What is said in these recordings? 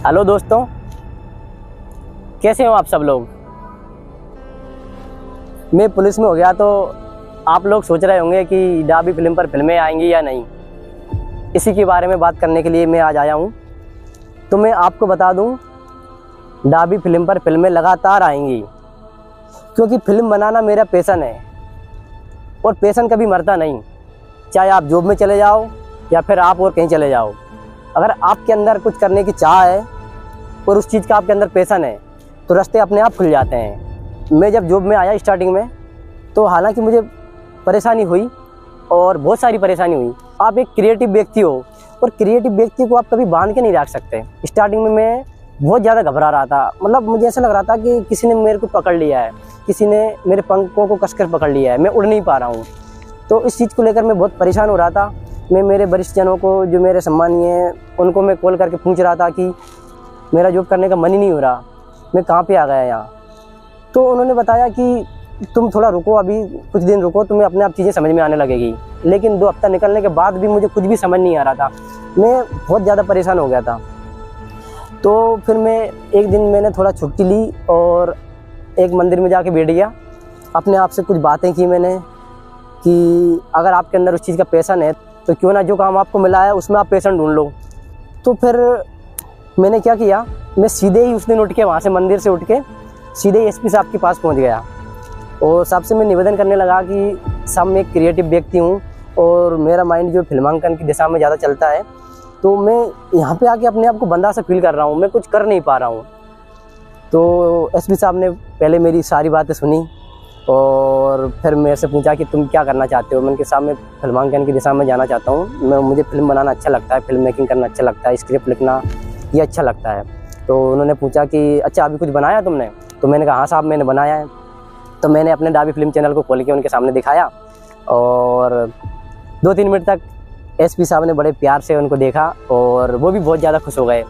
Hello दोस्तों, कैसे हो आप सब लोग। मैं पुलिस में हो गया तो आप लोग सोच रहे होंगे कि डाबी फिल्म पर फिल्में आएंगी या नहीं। इसी के बारे में बात करने के लिए मैं आज आया हूँ। तो मैं आपको बता दूँ, डाबी फिल्म पर फिल्में लगातार आएंगी, क्योंकि फिल्म बनाना मेरा पैशन है और पैशन कभी मरता नहीं। चाहे आप जॉब में चले जाओ या फिर आप और कहीं चले जाओ, अगर आपके अंदर कुछ करने की चाह है और उस चीज़ का आपके अंदर पैशन है तो रास्ते अपने आप खुल जाते हैं। मैं जब जॉब में आया स्टार्टिंग में, तो हालांकि मुझे परेशानी हुई और बहुत सारी परेशानी हुई। आप एक क्रिएटिव व्यक्ति हो और क्रिएटिव व्यक्ति को आप कभी बांध के नहीं रख सकते। स्टार्टिंग में मैं बहुत ज़्यादा घबरा रहा था, मतलब मुझे ऐसा लग रहा था कि किसी ने मेरे को पकड़ लिया है, किसी ने मेरे पंखों को कसकर पकड़ लिया है, मैं उड़ नहीं पा रहा हूँ। तो इस चीज़ को लेकर मैं बहुत परेशान हो रहा था। मैं मेरे वरिष्ठ जनों को, जो मेरे सम्मानीय हैं, उनको मैं कॉल करके पूछ रहा था कि मेरा जॉब करने का मन ही नहीं हो रहा, मैं कहाँ पे आ गया यहाँ। तो उन्होंने बताया कि तुम थोड़ा रुको, अभी कुछ दिन रुको, तुम्हें अपने आप चीज़ें समझ में आने लगेगी। लेकिन 2 हफ्ता निकलने के बाद भी मुझे कुछ भी समझ नहीं आ रहा था, मैं बहुत ज़्यादा परेशान हो गया था। तो फिर एक दिन मैंने थोड़ा छुट्टी ली और एक मंदिर में जाके बैठ गया। अपने आप से कुछ बातें की मैंने कि अगर आपके अंदर उस चीज़ का पैशन है तो क्यों ना जो काम आपको मिला है उसमें आप पैशन ढूंढ लो। तो फिर मैंने क्या किया, मैं सीधे ही उस दिन उठ के वहाँ से मंदिर से उठ के सीधे एसपी साहब के पास पहुँच गया और साहब से मैं निवेदन करने लगा कि साहब, मैं एक क्रिएटिव व्यक्ति हूँ और मेरा माइंड जो फिल्मांकन की दिशा में ज़्यादा चलता है, तो मैं यहाँ पे आके अपने आप को बंदा सा फील कर रहा हूँ, मैं कुछ कर नहीं पा रहा हूँ। तो एसपी साहब ने पहले मेरी सारी बातें सुनी और फिर मेरे से पूछा कि तुम क्या करना चाहते हो। मैंने कहा साहब, मैं फिल्मांकन की दिशा में जाना चाहता हूँ, मुझे फिल्म बनाना अच्छा लगता है, फिल्म मेकिंग करना अच्छा लगता है, स्क्रिप्ट लिखना ये अच्छा लगता है। तो उन्होंने पूछा कि अच्छा अभी कुछ बनाया तुमने। तो मैंने कहा हाँ साहब, मैंने बनाया है। तो मैंने अपने डाबी फिल्म चैनल को खोल के उनके सामने दिखाया और 2-3 मिनट तक एसपी साहब ने बड़े प्यार से उनको देखा और वो भी बहुत ज़्यादा खुश हो गए।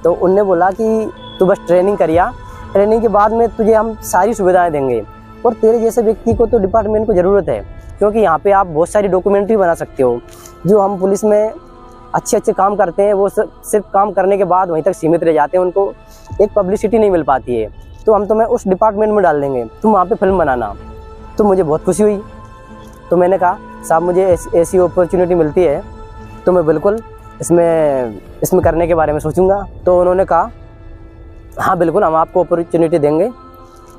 तो उनने बोला कि तू बस ट्रेनिंग करिया, ट्रेनिंग के बाद में तुझे हम सारी सुविधाएं देंगे और तेरे जैसे व्यक्ति को तो डिपार्टमेंट को ज़रूरत है, क्योंकि यहाँ पे आप बहुत सारी डॉक्यूमेंट्री बना सकते हो। जो हम पुलिस में अच्छे काम करते हैं वो सिर्फ काम करने के बाद वहीं तक सीमित रह जाते हैं, उनको एक पब्लिसिटी नहीं मिल पाती है। तो हम तुम्हें उस डिपार्टमेंट में डाल देंगे, तुम वहाँ पे फिल्म बनाना। तो मुझे बहुत खुशी हुई। तो मैंने कहा साहब, मुझे ऐसी अपॉर्चुनिटी मिलती है तो मैं बिल्कुल इसमें करने के बारे में सोचूंगा। तो उन्होंने कहा हाँ बिल्कुल, हम आपको अपॉर्चुनिटी देंगे,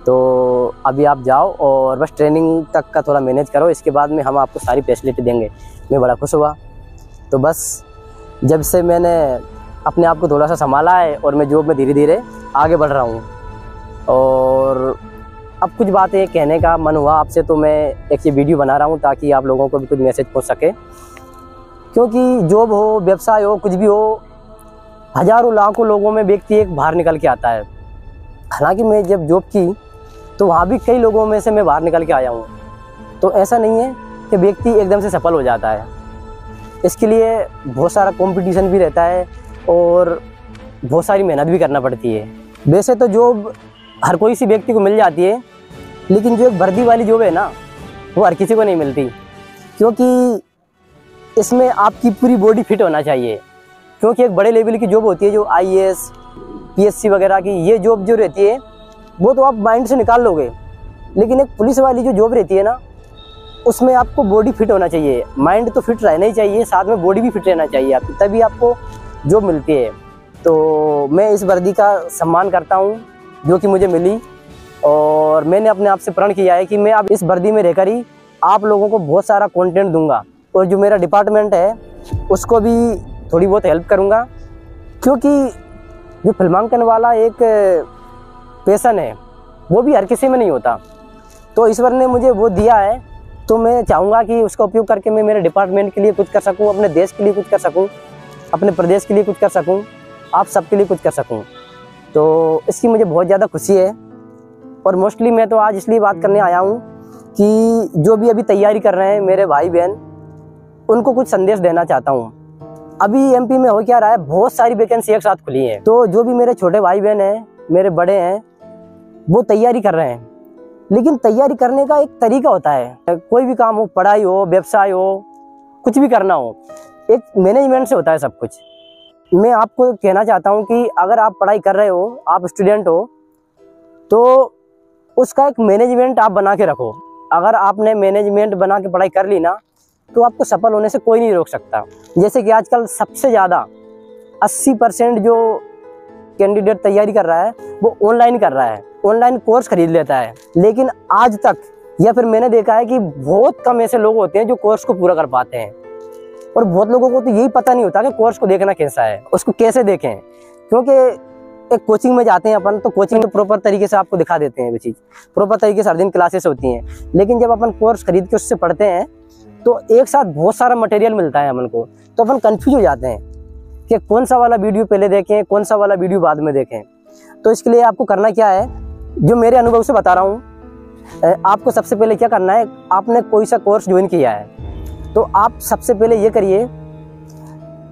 तो अभी आप जाओ और बस ट्रेनिंग तक का थोड़ा मैनेज करो, इसके बाद में हम आपको सारी फैसिलिटी देंगे। मैं बड़ा खुश हुआ। तो बस जब से मैंने अपने आप को थोड़ा सा संभाला है और मैं जॉब में धीरे धीरे आगे बढ़ रहा हूँ। और अब कुछ बातें कहने का मन हुआ आपसे, तो मैं एक ये वीडियो बना रहा हूँ ताकि आप लोगों को भी कुछ मैसेज पहुँच सके। क्योंकि जॉब हो, व्यवसाय हो, कुछ भी हो, हज़ारों लाखों लोगों में व्यक्ति एक बाहर निकल के आता है। हालांकि मैं जब जॉब की तो वहाँ भी कई लोगों में से मैं बाहर निकल के आया हूँ। तो ऐसा नहीं है कि व्यक्ति एकदम से सफल हो जाता है, इसके लिए बहुत सारा कंपटीशन भी रहता है और बहुत सारी मेहनत भी करना पड़ती है। वैसे तो जॉब हर कोई सी व्यक्ति को मिल जाती है, लेकिन जो एक वर्दी वाली जॉब है ना, वो हर किसी को नहीं मिलती, क्योंकि इसमें आपकी पूरी बॉडी फिट होना चाहिए। क्योंकि एक बड़े लेवल की जॉब होती है जो IAS, PSC वगैरह की, ये जॉब जो रहती है वो तो आप माइंड से निकाल लोगे, लेकिन एक पुलिस वाली जो जॉब रहती है ना, उसमें आपको बॉडी फिट होना चाहिए। माइंड तो फिट रहना ही चाहिए, साथ में बॉडी भी फिट रहना चाहिए आपकी, तभी आपको जॉब मिलती है। तो मैं इस वर्दी का सम्मान करता हूँ जो कि मुझे मिली, और मैंने अपने आप से प्रण किया है कि मैं अब इस वर्दी में रहकर ही आप लोगों को बहुत सारा कंटेंट दूंगा और जो मेरा डिपार्टमेंट है उसको भी थोड़ी बहुत हेल्प करूँगा। क्योंकि जो फिल्मांकन वाला एक पैशन है वो भी हर किसी में नहीं होता, तो ईश्वर ने मुझे वो दिया है। तो मैं चाहूँगा कि उसका उपयोग करके मैं मेरे डिपार्टमेंट के लिए कुछ कर सकूँ, अपने देश के लिए कुछ कर सकूँ, अपने प्रदेश के लिए कुछ कर सकूँ, आप सबके लिए कुछ कर सकूँ। तो इसकी मुझे बहुत ज़्यादा खुशी है। और मोस्टली मैं तो आज इसलिए बात करने आया हूँ कि जो भी अभी तैयारी कर रहे हैं मेरे भाई बहन, उनको कुछ संदेश देना चाहता हूँ। अभी MP में हो क्या रहा है, बहुत सारी वैकेंसी एक साथ खुली है। तो जो भी मेरे छोटे भाई बहन हैं, मेरे बड़े हैं, वो तैयारी कर रहे हैं, लेकिन तैयारी करने का एक तरीका होता है। कोई भी काम हो, पढ़ाई हो, व्यवसाय हो, कुछ भी करना हो, एक मैनेजमेंट से होता है सब कुछ। मैं आपको कहना चाहता हूँ कि अगर आप पढ़ाई कर रहे हो, आप स्टूडेंट हो, तो उसका एक मैनेजमेंट आप बना के रखो। अगर आपने मैनेजमेंट बना के पढ़ाई कर ली ना, तो आपको सफल होने से कोई नहीं रोक सकता। जैसे कि आजकल सबसे ज़्यादा 80% जो कैंडिडेट तैयारी कर रहा है वो ऑनलाइन कर रहा है, ऑनलाइन कोर्स खरीद लेता है। लेकिन आज तक या फिर मैंने देखा है कि बहुत कम ऐसे लोग होते हैं जो कोर्स को पूरा कर पाते हैं। और बहुत लोगों को तो यही पता नहीं होता कि कोर्स को देखना कैसा है, उसको कैसे देखें। क्योंकि एक कोचिंग में जाते हैं अपन, तो कोचिंग में प्रॉपर तरीके से आपको दिखा देते हैं वो चीज़, प्रॉपर तरीके से हर दिन क्लासेस होती हैं। लेकिन जब अपन कोर्स खरीद के उससे पढ़ते हैं तो एक साथ बहुत सारा मटेरियल मिलता है अपन को, तो अपन कंफ्यूज हो जाते हैं कि कौन सा वाला वीडियो पहले देखें, कौन सा वाला वीडियो बाद में देखें। तो इसके लिए आपको करना क्या है, जो मेरे अनुभव से बता रहा हूँ, आपको सबसे पहले क्या करना है, आपने कोई सा कोर्स ज्वाइन किया है तो आप सबसे पहले ये करिए,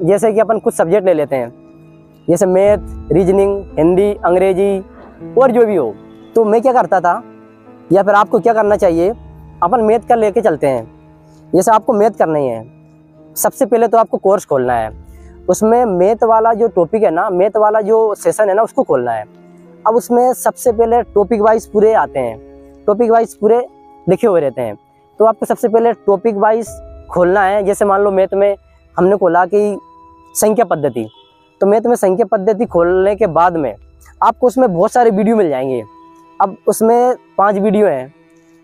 जैसे कि अपन कुछ सब्जेक्ट ले लेते हैं, जैसे मैथ, रीजनिंग, हिंदी, अंग्रेजी और जो भी हो। तो मैं क्या करता था, या फिर आपको क्या करना चाहिए, अपन मैथ का लेके चलते हैं। जैसे आपको मैथ करना ही है, सबसे पहले तो आपको कोर्स खोलना है, उसमें मैथ वाला जो टॉपिक है ना, मैथ वाला जो सेशन है ना, उसको खोलना है। अब उसमें सबसे पहले टॉपिक वाइज पूरे आते हैं, टॉपिक वाइज पूरे लिखे हुए रहते हैं। तो आपको सबसे पहले टॉपिक वाइज खोलना है। जैसे मान लो मैथ में हमने खोला कि संख्या पद्धति, तो मैथ में संख्या पद्धति खोलने के बाद में आपको उसमें बहुत सारे वीडियो मिल जाएंगे। अब उसमें 5 वीडियो हैं,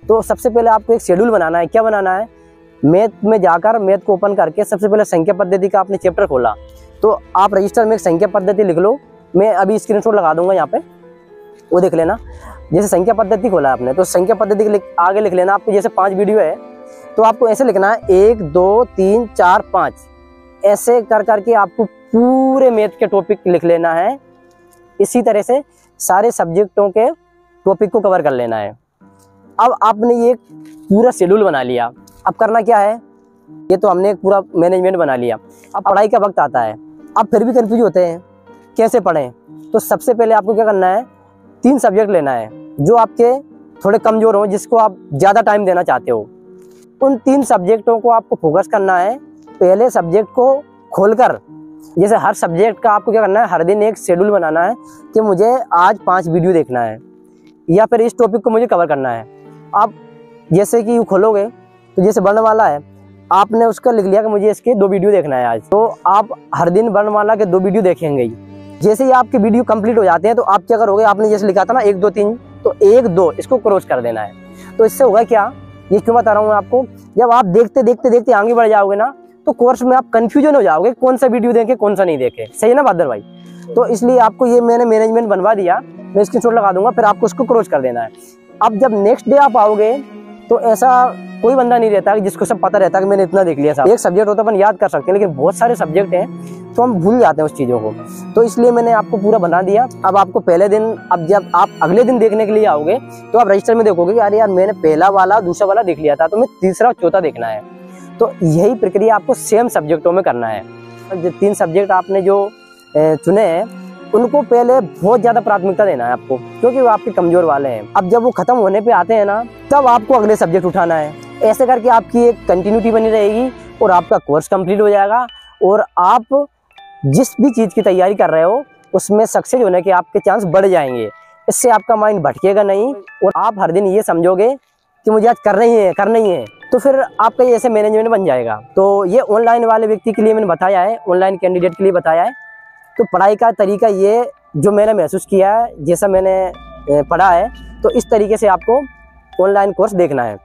तो सबसे पहले आपको एक शेड्यूल बनाना है। क्या बनाना है, मैथ में जाकर मैथ को ओपन करके सबसे पहले संख्या पद्धति का आपने चैप्टर खोला, तो आप रजिस्टर में एक संख्या पद्धति लिख लो। मैं अभी स्क्रीनशॉट लगा दूंगा यहाँ पे, वो देख लेना। जैसे संख्या पद्धति खोला आपने, तो संख्या पद्धति के आगे लिख लेना आपको, जैसे 5 वीडियो है तो आपको ऐसे लिखना है 1 2 3 4 5, ऐसे कर करके आपको पूरे मैथ के टॉपिक लिख लेना है। इसी तरह से सारे सब्जेक्टों के टॉपिक को कवर कर लेना है। अब आपने ये पूरा शेड्यूल बना लिया। अब करना क्या है, ये तो हमने एक पूरा मैनेजमेंट बना लिया। अब पढ़ाई का वक्त आता है, आप फिर भी कंफ्यूज होते हैं कैसे पढ़ें। तो सबसे पहले आपको क्या करना है, 3 सब्जेक्ट लेना है जो आपके थोड़े कमज़ोर हों, जिसको आप ज़्यादा टाइम देना चाहते हो। उन 3 सब्जेक्टों को आपको फोकस करना है। पहले सब्जेक्ट को खोलकर, जैसे हर सब्जेक्ट का आपको क्या करना है, हर दिन एक शेड्यूल बनाना है कि मुझे आज 5 वीडियो देखना है या फिर इस टॉपिक को मुझे कवर करना है। आप जैसे कि खोलोगे तो जैसे वर्णमाला है, आपने उसका लिख लिया कि मुझे इसके 2 वीडियो देखना है आज, तो आप हर दिन वर्णमाला के 2 वीडियो देखेंगे ही। जैसे ही आपके वीडियो कंप्लीट हो जाते हैं तो आप क्या करोगे, आपने जैसे लिखा था ना 1 2 3, तो 1 2 इसको क्रॉस कर देना है। तो इससे होगा क्या, ये क्यों बता रहा हूँ आपको, जब आप देखते देखते देखते आगे बढ़ जाओगे ना, तो कोर्स में आप कंफ्यूजन हो जाओगे कौन सा वीडियो देखें कौन सा नहीं देखें। सही है ना बहादुर भाई। तो इसलिए आपको ये मैंने मैनेजमेंट बनवा दिया, मैं स्क्रीनशॉट लगा दूंगा, फिर आपको उसको क्रॉस कर देना है। अब जब नेक्स्ट डे आप आओगे तो ऐसा कोई बंदा नहीं रहता कि जिसको सब पता रहता कि मैंने इतना देख लिया। एक सब्जेक्ट होता है अपन याद कर सकते हैं, लेकिन बहुत सारे सब्जेक्ट हैं तो हम भूल जाते हैं उस चीज़ों को। तो इसलिए मैंने आपको पूरा बना दिया। अब आपको पहले दिन, अब जब आप अगले दिन देखने के लिए आओगे तो आप रजिस्टर में देखोगे कि अरे यार मैंने पहला वाला दूसरा वाला देख लिया था, तो मैं तीसरा चौथा देखना है। तो यही प्रक्रिया आपको सेम सब्जेक्टों में करना है। जो 3 सब्जेक्ट आपने जो चुने हैं उनको पहले बहुत ज़्यादा प्राथमिकता देना है आपको, क्योंकि वो आपके कमज़ोर वाले हैं। अब जब वो ख़त्म होने पे आते हैं ना, तब आपको अगले सब्जेक्ट उठाना है। ऐसे करके आपकी एक कंटिन्यूटी बनी रहेगी और आपका कोर्स कंप्लीट हो जाएगा और आप जिस भी चीज़ की तैयारी कर रहे हो उसमें सक्सेस होने के आपके चांस बढ़ जाएंगे। इससे आपका माइंड भटकेगा नहीं और आप हर दिन ये समझोगे कि मुझे आज करना ही है, तो फिर आपका ये ऐसे मैनेजमेंट बन जाएगा। तो ये ऑनलाइन वाले व्यक्ति के लिए मैंने बताया है, ऑनलाइन कैंडिडेट के लिए बताया है। तो पढ़ाई का तरीका ये जो मैंने महसूस किया है, जैसा मैंने पढ़ा है, तो इस तरीके से आपको ऑनलाइन कोर्स देखना है।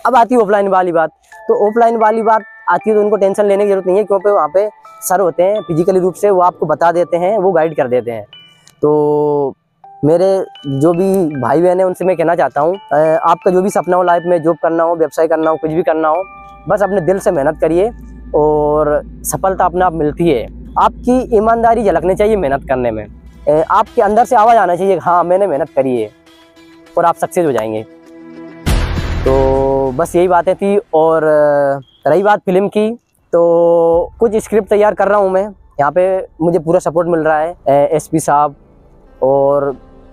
अब आती है ऑफलाइन वाली बात। तो ऑफलाइन वाली बात आती है तो उनको टेंशन लेने की जरूरत नहीं है, क्योंकि वहाँ पे सर होते हैं फिजिकली रूप से, वो आपको बता देते हैं, वो गाइड कर देते हैं। तो मेरे जो भी भाई बहन हैं उनसे मैं कहना चाहता हूँ, आपका जो भी सपना हो लाइफ में, जॉब करना हो, व्यवसाय करना हो, कुछ भी करना हो, बस अपने दिल से मेहनत करिए और सफलता अपने आप मिलती है। आपकी ईमानदारी झलकनी चाहिए मेहनत करने में, आपके अंदर से आवाज़ आना चाहिए हाँ मैंने मेहनत करी है, और आप सक्सेस हो जाएंगे। तो बस यही बातें थी। और रही बात फिल्म की, तो कुछ स्क्रिप्ट तैयार कर रहा हूँ मैं, यहाँ पे मुझे पूरा सपोर्ट मिल रहा है, एसपी साहब और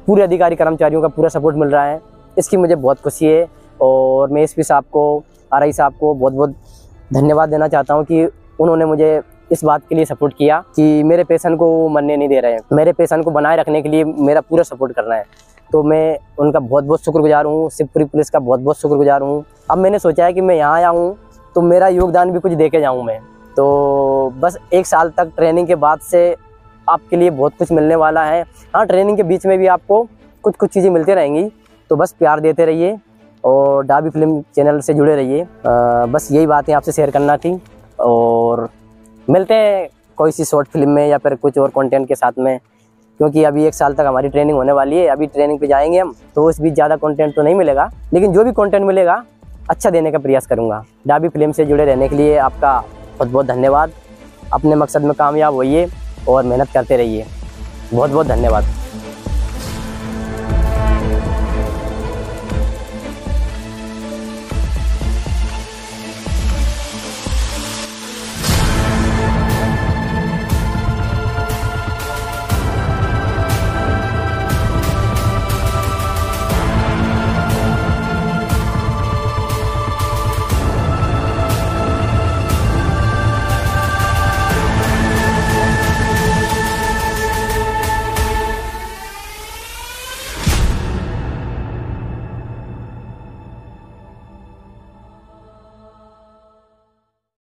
पूरे अधिकारी कर्मचारियों का पूरा सपोर्ट मिल रहा है, इसकी मुझे बहुत खुशी है। और मैं एसपी साहब को, आरआई साहब को बहुत बहुत धन्यवाद देना चाहता हूँ कि उन्होंने मुझे इस बात के लिए सपोर्ट किया कि मेरे पैशन को मरने नहीं दे रहे हैं, मेरे पैशन को बनाए रखने के लिए मेरा पूरा सपोर्ट करना है। तो मैं उनका बहुत बहुत शुक्रगुजार हूँ, शिवपुरी पुलिस का बहुत बहुत शुक्रगुजार हूँ। अब मैंने सोचा है कि मैं यहाँ आया हूँ तो मेरा योगदान भी कुछ दे के जाऊँ मैं। तो बस 1 साल तक ट्रेनिंग के बाद से आपके लिए बहुत कुछ मिलने वाला है। हाँ, ट्रेनिंग के बीच में भी आपको कुछ चीज़ें मिलती रहेंगी, तो बस प्यार देते रहिए और डाबी फिल्म चैनल से जुड़े रहिए। बस यही बातें आपसे शेयर करना थी और मिलते हैं कोई सी शॉर्ट फिल्म में या फिर कुछ और कंटेंट के साथ में, क्योंकि अभी 1 साल तक हमारी ट्रेनिंग होने वाली है। अभी ट्रेनिंग पे जाएंगे हम, तो उस बीच ज़्यादा कंटेंट तो नहीं मिलेगा, लेकिन जो भी कंटेंट मिलेगा अच्छा देने का प्रयास करूँगा। डाबी फिल्म से जुड़े रहने के लिए आपका बहुत बहुत धन्यवाद। अपने मकसद में कामयाब होइए और मेहनत करते रहिए। बहुत बहुत धन्यवाद।